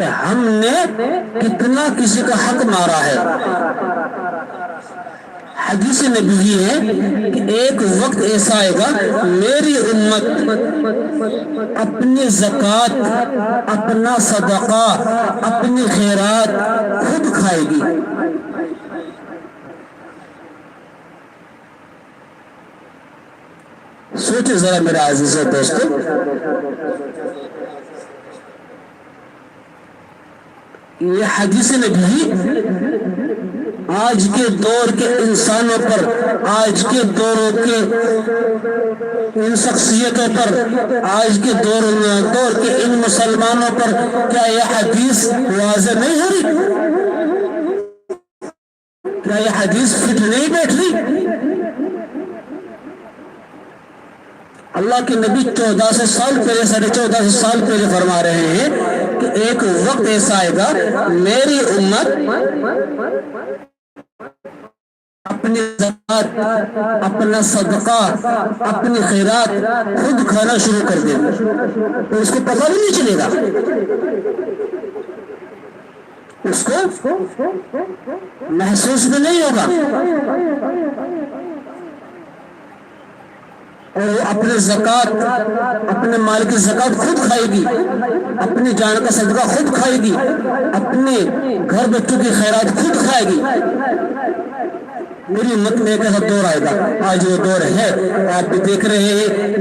کہ ہم نے کتنا کسی کا حق مارا ہے۔ حدیث نبی ہے کہ ایک وقت ایسا آئے گا میری امت اپنی زکوٰۃ، اپنا صدقہ، اپنی خیرات خود کھائے گی۔ سوچے ذرا میرے عزیز دوستو، یہ حدیث نبی آج کے دور کے انسانوں پر، آج کے دوروں کے ان شخصیتوں پر، آج کے دور کے ان مسلمانوں پر کیا یہ حدیث واضح نہیں ہو رہی؟ کیا یہ حدیث فٹ نہیں بیٹھ رہی؟ اللہ کے نبی 1400 سال پہلے، 1450 سال پہلے فرما رہے ہیں کہ ایک وقت ایسا آئے گا میری امت اپنی زکوٰۃ، اپنا صدقہ، اپنی خیرات خود کھانا شروع کر دے گی، اس کو پتہ بھی نہیں چلے گا، اس کو محسوس بھی نہیں ہوگا، اور وہ اپنے زکوٰۃ، اپنے مال کی زکوٰۃ خود کھائے گی، اپنی جان کا صدقہ خود کھائے گی، اپنے گھر بچوں کی خیرات خود کھائے گی۔ میری امت میں ایک ایسا دور آئے گا، آج وہ دور ہے، آپ بھی دیکھ رہے ہیں۔